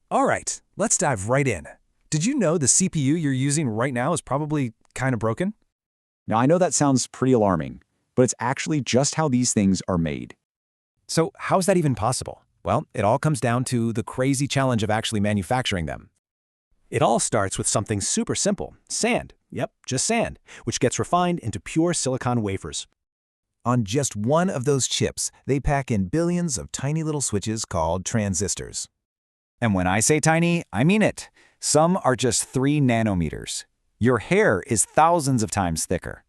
All right, let's dive right in. Did you know the CPU you're using right now is probably kind of broken? Now, I know that sounds pretty alarming, but it's actually just how these things are made. So how's that even possible? Well, it all comes down to the crazy challenge of actually manufacturing them. It all starts with something super simple, sand. Yep, just sand, which gets refined into pure silicon wafers. On just one of those chips, they pack in billions of tiny little switches called transistors. And when I say tiny, I mean it. Some are just 3 nanometers. Your hair is thousands of times thicker.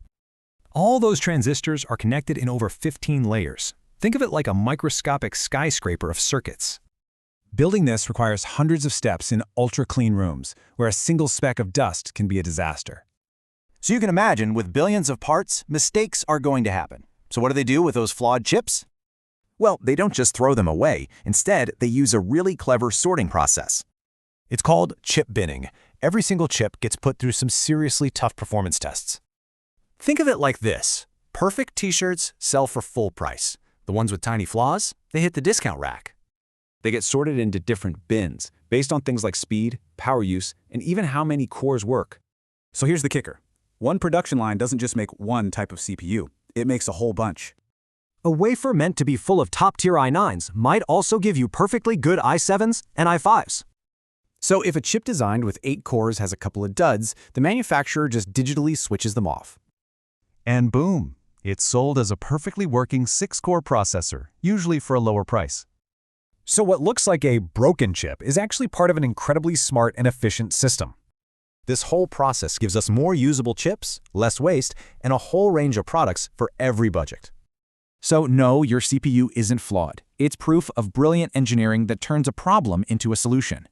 All those transistors are connected in over 15 layers. Think of it like a microscopic skyscraper of circuits. Building this requires hundreds of steps in ultra-clean rooms, where a single speck of dust can be a disaster. So you can imagine, with billions of parts, mistakes are going to happen. So what do they do with those flawed chips? Well, they don't just throw them away. Instead, they use a really clever sorting process. It's called chip binning. Every single chip gets put through some seriously tough performance tests. Think of it like this. Perfect t-shirts sell for full price. The ones with tiny flaws, they hit the discount rack. They get sorted into different bins based on things like speed, power use, and even how many cores work. So here's the kicker. One production line doesn't just make one type of CPU. It makes a whole bunch. A wafer meant to be full of top-tier i9s might also give you perfectly good i7s and i5s. So if a chip designed with 8 cores has a couple of duds, the manufacturer just digitally switches them off. And boom, it's sold as a perfectly working 6-core processor, usually for a lower price. So what looks like a broken chip is actually part of an incredibly smart and efficient system. This whole process gives us more usable chips, less waste, and a whole range of products for every budget. So no, your CPU isn't flawed. It's proof of brilliant engineering that turns a problem into a solution.